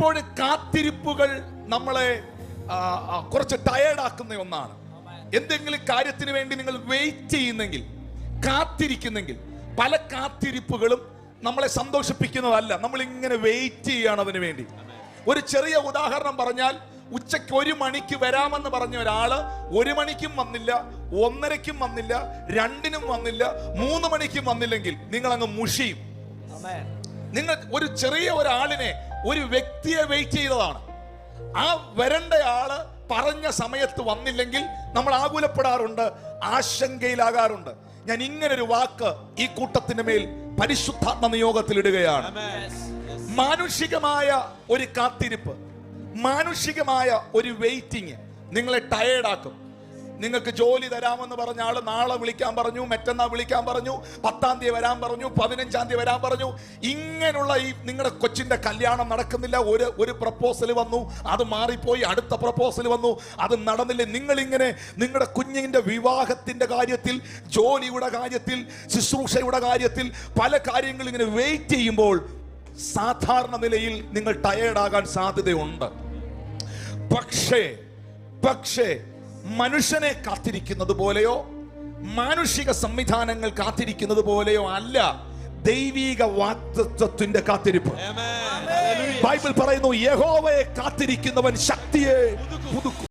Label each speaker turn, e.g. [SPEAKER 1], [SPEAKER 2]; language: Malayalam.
[SPEAKER 1] പലപ്പോഴും കാത്തിരിപ്പുകൾ നമ്മളെ കുറച്ച് ടയേർഡാക്കുന്ന ഒന്നാണ്. എന്തെങ്കിലും കാര്യത്തിന് വേണ്ടി നിങ്ങൾ വെയിറ്റ് ചെയ്യുന്നെങ്കിൽ, കാത്തിരിക്കുന്നെങ്കിൽ, പല കാത്തിരിപ്പുകളും നമ്മളെ സന്തോഷിപ്പിക്കുന്നതല്ല. നമ്മൾ ഇങ്ങനെ വെയിറ്റ് ചെയ്യാണ് അതിനു വേണ്ടി. ഒരു ചെറിയ ഉദാഹരണം പറഞ്ഞാൽ, ഉച്ചയ്ക്ക് 1 മണിക്ക് വരാമെന്ന് പറഞ്ഞ ഒരാള് 1 മണിക്കും വന്നില്ല, 1:30ക്കും വന്നില്ല, 2-നും വന്നില്ല, 3 മണിക്കും വന്നില്ലെങ്കിൽ നിങ്ങൾ അങ്ങ് മുഷിയും. നിങ്ങൾ ഒരു ചെറിയ ഒരാളിനെ, ഒരു വ്യക്തിയെ വെയിറ്റ് ചെയ്തതാണ്. ആ വരേണ്ട ആള് പറഞ്ഞ സമയത്ത് വന്നില്ലെങ്കിൽ നമ്മൾ ആകുലപ്പെടാറുണ്ട്, ആശങ്കയിലാകാറുണ്ട്. ഞാൻ ഇങ്ങനൊരു വാക്ക് ഈ കൂട്ടത്തിന്റെ മേൽ പരിശുദ്ധാത്മ നിയോഗത്തിൽ ഇടുകയാണ്. മാനുഷികമായ ഒരു കാത്തിരിപ്പ്, മാനുഷികമായ ഒരു വെയിറ്റിംഗ് നിങ്ങളെ ടയേർഡാക്കും. നിങ്ങൾക്ക് ജോലി തരാമെന്ന് പറഞ്ഞ ആള് നാളെ വിളിക്കാൻ പറഞ്ഞു, മറ്റന്നാൾ വിളിക്കാൻ പറഞ്ഞു, 10-ാം തീയതി വരാൻ പറഞ്ഞു, 15-ാം തീയതി വരാൻ പറഞ്ഞു. ഇങ്ങനെയുള്ള ഈ നിങ്ങളുടെ കൊച്ചിന്റെ കല്യാണം നടക്കുന്നില്ല, ഒരു പ്രപ്പോസൽ വന്നു, അത് മാറിപ്പോയി, അടുത്ത പ്രപ്പോസൽ വന്നു, അത് നടന്നില്ല. നിങ്ങളിങ്ങനെ നിങ്ങളുടെ കുഞ്ഞിന്റെ വിവാഹത്തിന്റെ കാര്യത്തിൽ, ജോലിയുടെ കാര്യത്തിൽ, ശുശ്രൂഷയുടെ കാര്യത്തിൽ, പല കാര്യങ്ങൾ ഇങ്ങനെ വെയിറ്റ് ചെയ്യുമ്പോൾ സാധാരണ നിലയിൽ നിങ്ങൾ ടയേർഡാകാൻ സാധ്യതയുണ്ട്. പക്ഷേ മനുഷ്യനെ കാത്തിരിക്കുന്നത് പോലെയോ മാനുഷിക സംവിധാനങ്ങൾ കാത്തിരിക്കുന്നത് പോലെയോ അല്ല ദൈവിക വാഗ്ദത്തത്തിന്റെ കാത്തിരിപ്പ്. ബൈബിൾ പറയുന്നു, യഹോവയെ കാത്തിരിക്കുന്നവൻ ശക്തിയെ പുതുക്കും.